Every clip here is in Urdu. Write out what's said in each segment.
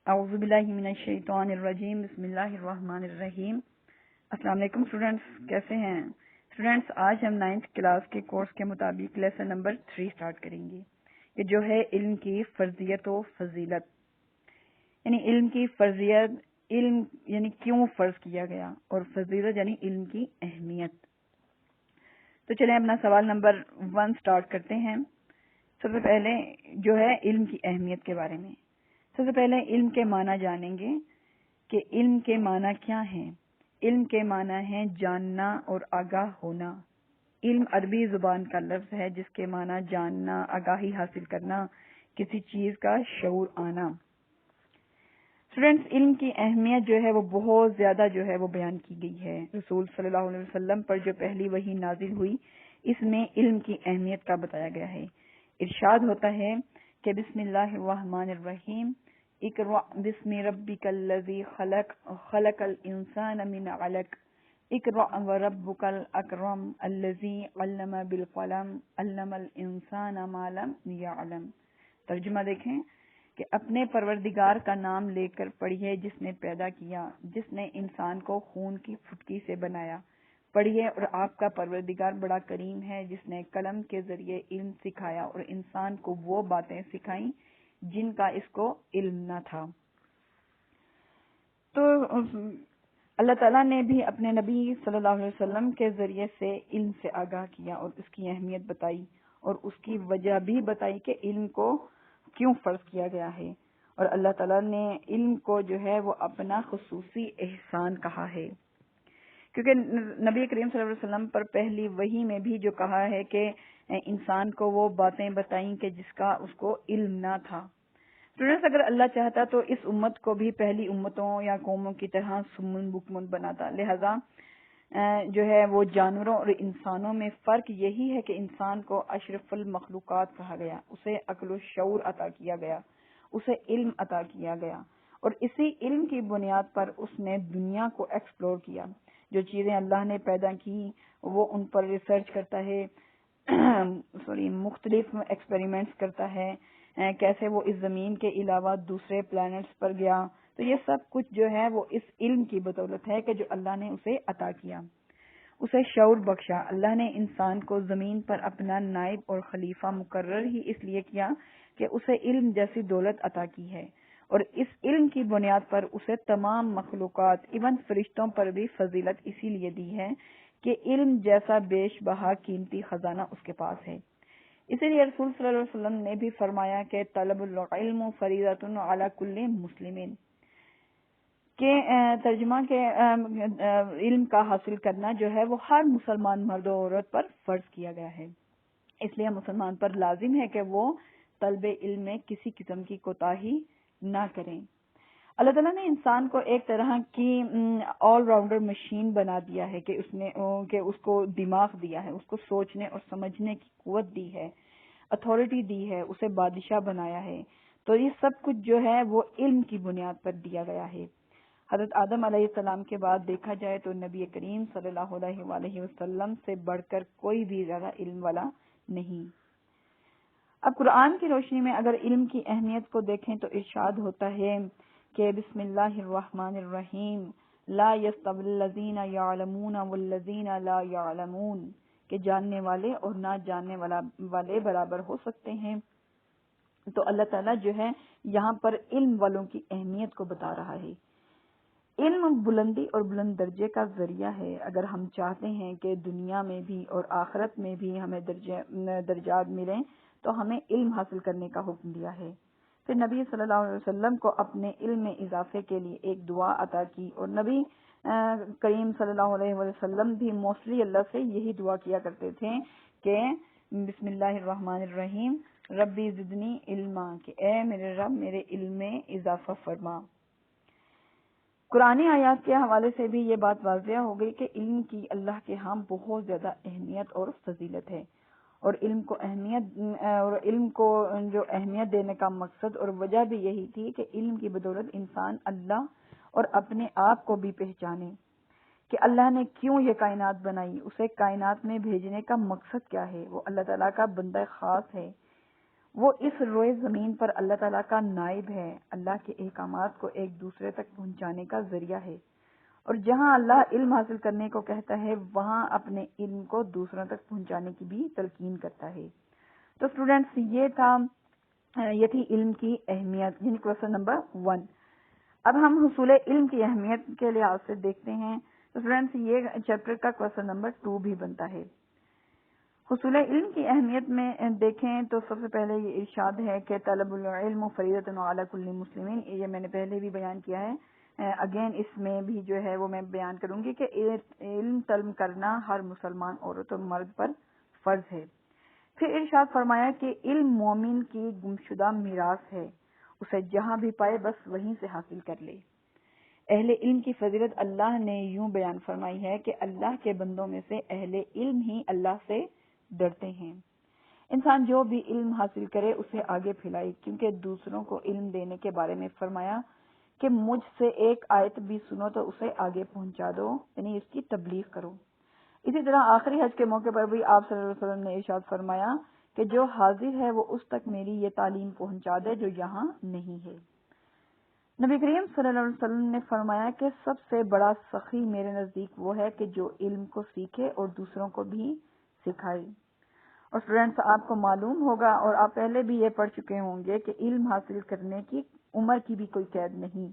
اعوذ باللہ من الشیطان الرجیم بسم اللہ الرحمن الرحیم۔ السلام علیکم اسٹوڈینٹس، کیسے ہیں اسٹوڈینٹس؟ آج ہم 9th کلاس کے کورس کے مطابق لیسن نمبر 3 سٹارٹ کریں گے، یہ جو ہے علم کی فرضیت و فضیلت، یعنی علم کی فرضیت، علم یعنی کیوں فرض کیا گیا، اور فضیلت یعنی علم کی اہمیت۔ تو چلیں اپنا سوال نمبر 1 سٹارٹ کرتے ہیں۔ سب سے پہلے جو ہے علم کی اہمیت کے بارے میں، سب سے پہلے علم کے معنی جانیں گے کہ علم کے معنی کیا ہیں۔ علم کے معنی ہے جاننا اور آگاہ ہونا۔ علم عربی زبان کا لفظ ہے جس کے معنی جاننا، آگاہی حاصل کرنا، کسی چیز کا شعور آنا۔ اسٹوڈینٹس، علم کی اہمیت جو ہے وہ بہت زیادہ جو ہے وہ بیان کی گئی ہے۔ رسول صلی اللہ علیہ وسلم پر جو پہلی وحی نازل ہوئی اس میں علم کی اہمیت کا بتایا گیا ہے۔ ارشاد ہوتا ہے کہ بسم اللہ الرحمن الرحیم، اقرأ بسم ربک الذی خلق، خلق الانسان من علق، اقرأ وربک الاکرم الذی علم بالقلم، علم الانسان ما لم یعلم۔ ترجمہ دیکھیں کہ اپنے پروردگار کا نام لے کر پڑھیے جس نے پیدا کیا، جس نے انسان کو خون کی پھٹکی سے بنایا۔ پڑھیے اور آپ کا پروردگار بڑا کریم ہے جس نے قلم کے ذریعے علم سکھایا اور انسان کو وہ باتیں سکھائیں جن کا اس کو علم نہ تھا۔ تو اللہ تعالیٰ نے بھی اپنے نبی صلی اللہ علیہ وسلم کے ذریعے سے علم سے آگاہ کیا اور اس کی اہمیت بتائی اور اس کی وجہ بھی بتائی کہ علم کو کیوں فرض کیا گیا ہے، اور اللہ تعالیٰ نے علم کو جو ہے وہ اپنا خصوصی احسان کہا ہے، کیونکہ نبی کریم صلی اللہ علیہ وسلم پر پہلی وحی میں بھی جو کہا ہے کہ انسان کو وہ باتیں بتائیں کہ جس کا اس کو علم نہ تھا۔ اسٹوڈینٹس، اگر اللہ چاہتا تو اس امت کو بھی پہلی امتوں یا قوموں کی طرح سمن بکمن بناتا، لہذا جو ہے وہ جانوروں اور انسانوں میں فرق یہی ہے کہ انسان کو اشرف المخلوقات کہا گیا، اسے عقل و شعور عطا کیا گیا، اسے علم عطا کیا گیا، اور اسی علم کی بنیاد پر اس نے دنیا کو ایکسپلور کیا۔ جو چیزیں اللہ نے پیدا کی وہ ان پر ریسرچ کرتا ہے، مختلف ایکسپیریمنٹس کرتا ہے، کیسے وہ اس زمین کے علاوہ دوسرے پلانٹس پر گیا۔ تو یہ سب کچھ جو ہے وہ اس علم کی بدولت ہے کہ جو اللہ نے اسے عطا کیا، اسے شعور بخشا۔ اللہ نے انسان کو زمین پر اپنا نائب اور خلیفہ مقرر ہی اس لیے کیا کہ اسے علم جیسی دولت عطا کی ہے، اور اس علم کی بنیاد پر اسے تمام مخلوقات ایون فرشتوں پر بھی فضیلت اسی لیے دی ہے کہ علم جیسا بیش بہا قیمتی خزانہ اس کے پاس ہے۔ اسی لیے رسول صلی اللہ علیہ وسلم نے بھی فرمایا کہ طلب العلم فریضۃ علی کل مسلم، کہ ترجمہ کے علم کا حاصل کرنا جو ہے وہ ہر مسلمان مرد و عورت پر فرض کیا گیا ہے، اس لیے مسلمان پر لازم ہے کہ وہ طلب علم میں کسی قسم کی کوتاہی نہ کریں۔ اللہ تعالیٰ نے انسان کو ایک طرح کی آل راؤنڈر مشین بنا دیا ہے کہ اس کو دماغ دیا ہے، اس کو سوچنے اور سمجھنے کی قوت دی ہے، اتھارٹی دی ہے، اسے بادشاہ بنایا ہے۔ تو یہ سب کچھ جو ہے وہ علم کی بنیاد پر دیا گیا ہے۔ حضرت آدم علیہ السلام کے بعد دیکھا جائے تو نبی کریم صلی اللہ علیہ وآلہ وسلم سے بڑھ کر کوئی بھی زیادہ علم والا نہیں۔ اب قرآن کی روشنی میں اگر علم کی اہمیت کو دیکھیں تو ارشاد ہوتا ہے کہ بسم اللہ الرحمن الرحیم، لا یستوی الذین یعلمون والذین لا یعلمون، کہ جاننے والے اور نہ جاننے والے برابر ہو سکتے ہیں۔ تو اللہ تعالیٰ جو ہے یہاں پر علم والوں کی اہمیت کو بتا رہا ہے۔ علم بلندی اور بلند درجے کا ذریعہ ہے۔ اگر ہم چاہتے ہیں کہ دنیا میں بھی اور آخرت میں بھی ہمیں درجات ملیں تو ہمیں علم حاصل کرنے کا حکم دیا ہے۔ پھر نبی صلی اللہ علیہ وسلم کو اپنے علم میں اضافے کے لیے ایک دعا عطا کی، اور نبی کریم صلی اللہ علیہ وسلم بھی موسٹلی اللہ سے یہی دعا کیا کرتے تھے کہ بسم اللہ الرحمن الرحیم، ربی زدنی علما، کہ اے میرے رب میرے علم میں اضافہ فرما۔ قرآن آیات کے حوالے سے بھی یہ بات واضح ہو گئی کہ علم کی اللہ کے ہاں بہت زیادہ اہمیت اور فضیلت ہے، اور علم کو جو اہمیت دینے کا مقصد اور وجہ بھی یہی تھی کہ علم کی بدولت انسان اللہ اور اپنے آپ کو بھی پہچانے کہ اللہ نے کیوں یہ کائنات بنائی، اسے کائنات میں بھیجنے کا مقصد کیا ہے، وہ اللہ تعالیٰ کا بندہ خاص ہے، وہ اس روئے زمین پر اللہ تعالیٰ کا نائب ہے، اللہ کے احکامات کو ایک دوسرے تک پہنچانے کا ذریعہ ہے، اور جہاں اللہ علم حاصل کرنے کو کہتا ہے وہاں اپنے علم کو دوسروں تک پہنچانے کی بھی تلقین کرتا ہے۔ تو اسٹوڈینٹس یہ تھی علم کی اہمیت، یعنی کوسچن نمبر 1۔ اب ہم حصول علم کی اہمیت کے لحاظ سے دیکھتے ہیں تو اسٹوڈینٹس یہ چیپٹر کا کوسچن نمبر 2 بھی بنتا ہے۔ حصول علم کی اہمیت میں دیکھیں تو سب سے پہلے یہ ارشاد ہے کہ طلب العلم فریضۃ علی کل مسلمین، یہ میں نے پہلے بھی بیان کیا ہے، اگین اس میں بھی جو ہے وہ میں بیان کروں گی کہ علم طلب کرنا ہر مسلمان عورت اور مرد پر فرض ہے۔ پھر ارشاد فرمایا کہ علم مومن کی گمشدہ میراث ہے، اسے جہاں بھی پائے بس وہیں سے حاصل کر لے۔ اہل علم کی فضیلت اللہ نے یوں بیان فرمائی ہے کہ اللہ کے بندوں میں سے اہل علم ہی اللہ سے ڈرتے ہیں۔ انسان جو بھی علم حاصل کرے اسے آگے پھیلائے، کیونکہ دوسروں کو علم دینے کے بارے میں فرمایا کہ مجھ سے ایک آیت بھی سنو تو اسے آگے پہنچا دو، یعنی اس کی تبلیغ کرو۔ اسی طرح آخری حج کے موقع پر بھی آپ صلی اللہ علیہ وسلم نے ارشاد فرمایا کہ جو حاضر ہے وہ اس تک میری یہ تعلیم پہنچا دے جو یہاں نہیں ہے۔ نبی کریم صلی اللہ علیہ وسلم نے فرمایا کہ سب سے بڑا سخی میرے نزدیک وہ ہے کہ جو علم کو سیکھے اور دوسروں کو بھی سکھائے۔ اور اسٹوڈینٹس آپ کو معلوم ہوگا اور آپ پہلے بھی یہ پڑھ چکے ہوں گے کہ علم حاصل کرنے کی عمر کی بھی کوئی قید نہیں۔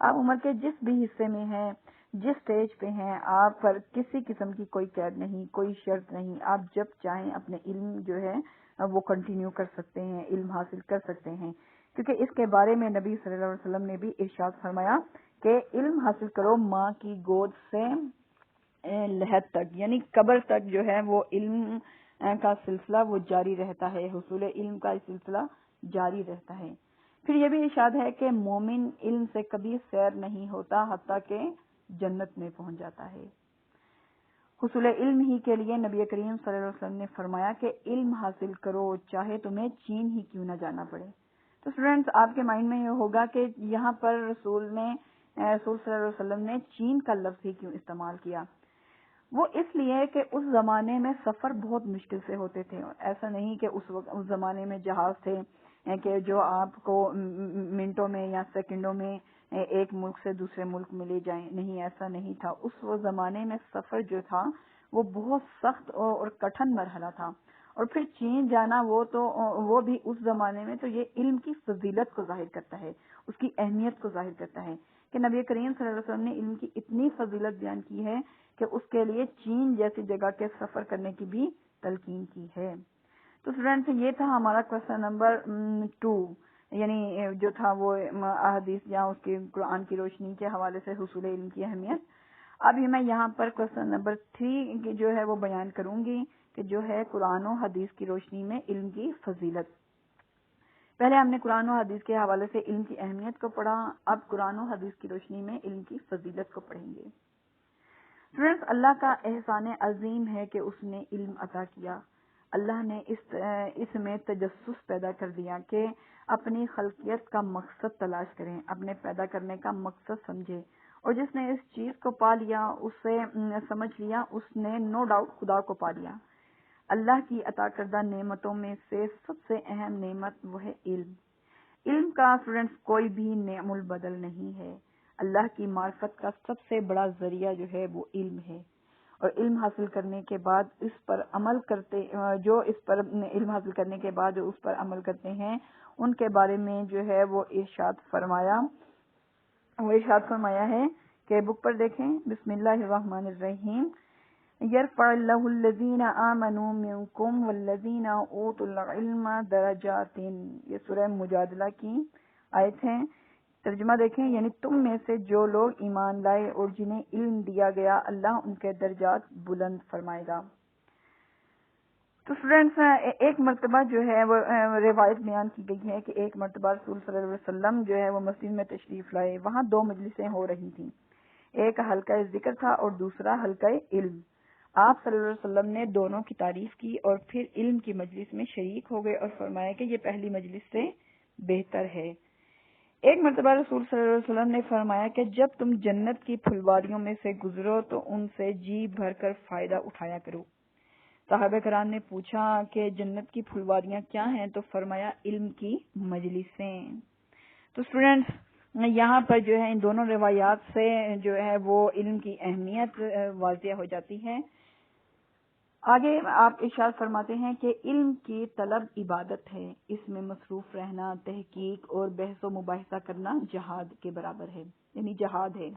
آپ عمر کے جس بھی حصے میں ہیں، جس سٹیج پہ ہیں، آپ پر کسی قسم کی کوئی قید نہیں، کوئی شرط نہیں، آپ جب چاہیں اپنے علم جو ہے وہ کنٹینیو کر سکتے ہیں، علم حاصل کر سکتے ہیں، کیونکہ اس کے بارے میں نبی صلی اللہ علیہ وسلم نے بھی ارشاد فرمایا کہ علم حاصل کرو ماں کی گود سے لحد تک، یعنی قبر تک جو ہے وہ علم کا سلسلہ وہ جاری رہتا ہے، حصول علم کا سلسلہ جاری رہتا ہے۔ پھر یہ بھی ارشاد ہے کہ مومن علم سے کبھی سیر نہیں ہوتا حتیٰ کہ جنت میں پہنچ جاتا ہے۔ حصول علم ہی کے لیے نبی کریم صلی اللہ علیہ وسلم نے فرمایا کہ علم حاصل کرو چاہے تمہیں چین ہی کیوں نہ جانا پڑے۔ تو اسٹوڈینٹس آپ کے مائنڈ میں یہ ہوگا کہ یہاں پر رسول صلی اللہ علیہ وسلم نے چین کا لفظ ہی کیوں استعمال کیا؟ وہ اس لیے کہ اس زمانے میں سفر بہت مشکل سے ہوتے تھے، ایسا نہیں کہ اس زمانے میں جہاز تھے کہ جو آپ کو منٹوں میں یا سیکنڈوں میں ایک ملک سے دوسرے ملک میں لے جائیں، نہیں ایسا نہیں تھا۔ اس زمانے میں سفر جو تھا وہ بہت سخت اور کٹھن مرحلہ تھا، اور پھر چین جانا وہ بھی اس زمانے میں، تو یہ علم کی فضیلت کو ظاہر کرتا ہے، اس کی اہمیت کو ظاہر کرتا ہے کہ نبی کریم صلی اللہ علیہ وسلم نے علم کی اتنی فضیلت بیان کی ہے کہ اس کے لیے چین جیسی جگہ کے سفر کرنے کی بھی تلقین کی ہے۔ تو اسٹوڈینٹس یہ تھا ہمارا کوسچن نمبر 2، یعنی جو تھا وہ احادیث یا اس کے قرآن کی روشنی کے حوالے سے حصول علم کی اہمیت۔ اب میں یہاں پر کوسچن نمبر 3 جو ہے وہ بیان کروں گی کہ جو ہے قرآن و حدیث کی روشنی میں علم کی فضیلت۔ پہلے ہم نے قرآن و حدیث کے حوالے سے علم کی اہمیت کو پڑھا، اب قرآن و حدیث کی روشنی میں علم کی فضیلت کو پڑھیں گے۔ فرینڈز، اللہ کا احسان عظیم ہے کہ اس نے علم عطا کیا۔ اللہ نے اس میں تجسس پیدا کر دیا کہ اپنی خلقیت کا مقصد تلاش کریں، اپنے پیدا کرنے کا مقصد سمجھے، اور جس نے اس چیز کو پا لیا، اسے سمجھ لیا، اس نے نو ڈاؤٹ خدا کو پا لیا۔ اللہ کی عطا کردہ نعمتوں میں سے سب سے اہم نعمت وہ ہے علم۔ علم کا اسٹوڈینٹس کوئی بھی نعم البدل نہیں ہے۔ اللہ کی معرفت کا سب سے بڑا ذریعہ جو ہے وہ علم ہے، اور علم حاصل کرنے کے بعد اس پر عمل کرتے علم حاصل کرنے کے بعد جو اس پر عمل کرتے ہیں ان کے بارے میں جو ہے وہ ارشاد فرمایا ہے کہ بک پر دیکھیں، بسم اللہ الرحمن الرحیم، یرفع اللہ الذین آمنوا منکم والذین اوتوا العلم درجات، یہ سورہ مجادلہ کی آیت ہے۔ ترجمہ دیکھیں، یعنی تم میں سے جو لوگ ایمان لائے اور جنہیں علم دیا گیا اللہ ان کے درجات بلند فرمائے گا۔ تو اسٹوڈینٹس ایک مرتبہ جو ہے وہ روایت بیان کی گئی ہے کہ ایک مرتبہ رسول صلی اللہ علیہ وسلم جو ہے وہ مسجد میں تشریف لائے، وہاں 2 مجلسیں ہو رہی تھیں، ایک حلقہ ذکر تھا اور دوسرا حلقہ علم۔ آپ صلی اللہ علیہ وسلم نے دونوں کی تعریف کی اور پھر علم کی مجلس میں شریک ہو گئے اور فرمایا کہ یہ پہلی مجلس سے بہتر ہے۔ ایک مرتبہ رسول صلی اللہ علیہ وسلم نے فرمایا کہ جب تم جنت کی پھلواریوں میں سے گزرو تو ان سے جی بھر کر فائدہ اٹھایا کرو۔ صحابہ کرام نے پوچھا کہ جنت کی پھلواریاں کیا ہیں؟ تو فرمایا علم کی مجلسیں۔ تو اسٹوڈینٹس یہاں پر جو ہے ان دونوں روایات سے جو ہے وہ علم کی اہمیت واضح ہو جاتی ہے۔ آگے آپ ارشاد فرماتے ہیں کہ علم کی طلب عبادت ہے، اس میں مصروف رہنا تحقیق اور بحث و مباحثہ کرنا جہاد کے برابر ہے، یعنی جہاد ہے۔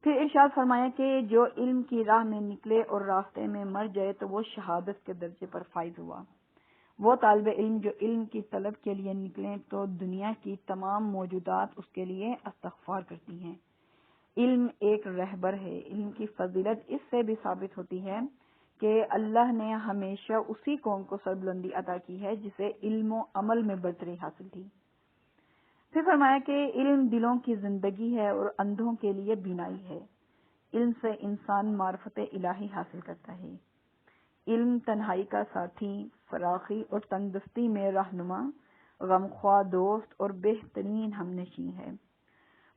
پھر ارشاد فرمایا کہ جو علم کی راہ میں نکلے اور راستے میں مر جائے تو وہ شہادت کے درجے پر فائز ہوا۔ وہ طالب علم جو علم کی طلب کے لیے نکلیں تو دنیا کی تمام موجودات اس کے لیے استغفار کرتی ہیں۔ علم ایک رہبر ہے۔ علم کی فضیلت اس سے بھی ثابت ہوتی ہے کہ اللہ نے ہمیشہ اسی قوم کو سربلندی عطا کی ہے جسے علم و عمل میں برتری حاصل تھی۔ پھر فرمایا کہ علم دلوں کی زندگی ہے اور اندھوں کے لیے بینائی ہے۔ علم سے انسان معرفت الہی حاصل کرتا ہے۔ علم تنہائی کا ساتھی، فراخی اور تنگدستی میں رہنما، غمخواہ دوست اور بہترین ہمنشین ہے۔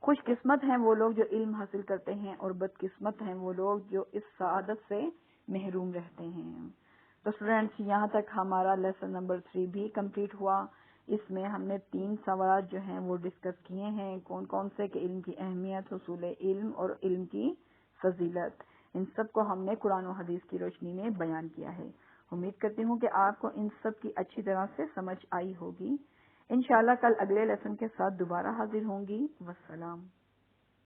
خوش قسمت ہیں وہ لوگ جو علم حاصل کرتے ہیں اور بدقسمت ہیں وہ لوگ جو اس سعادت سے محروم رہتے ہیں۔ تو اسٹوڈینٹس یہاں تک ہمارا لیسن نمبر 3 بھی کمپلیٹ ہوا۔ اس میں ہم نے 3 سوالات جو ہیں وہ ڈسکس کیے ہیں، کون کون سے کہ علم کی اہمیت، حصول علم اور علم کی فضیلت، ان سب کو ہم نے قرآن و حدیث کی روشنی میں بیان کیا ہے۔ امید کرتی ہوں کہ آپ کو ان سب کی اچھی طرح سے سمجھ آئی ہوگی۔ انشاءاللہ کل اگلے لیسن کے ساتھ دوبارہ حاضر ہوں گی۔ والسلام۔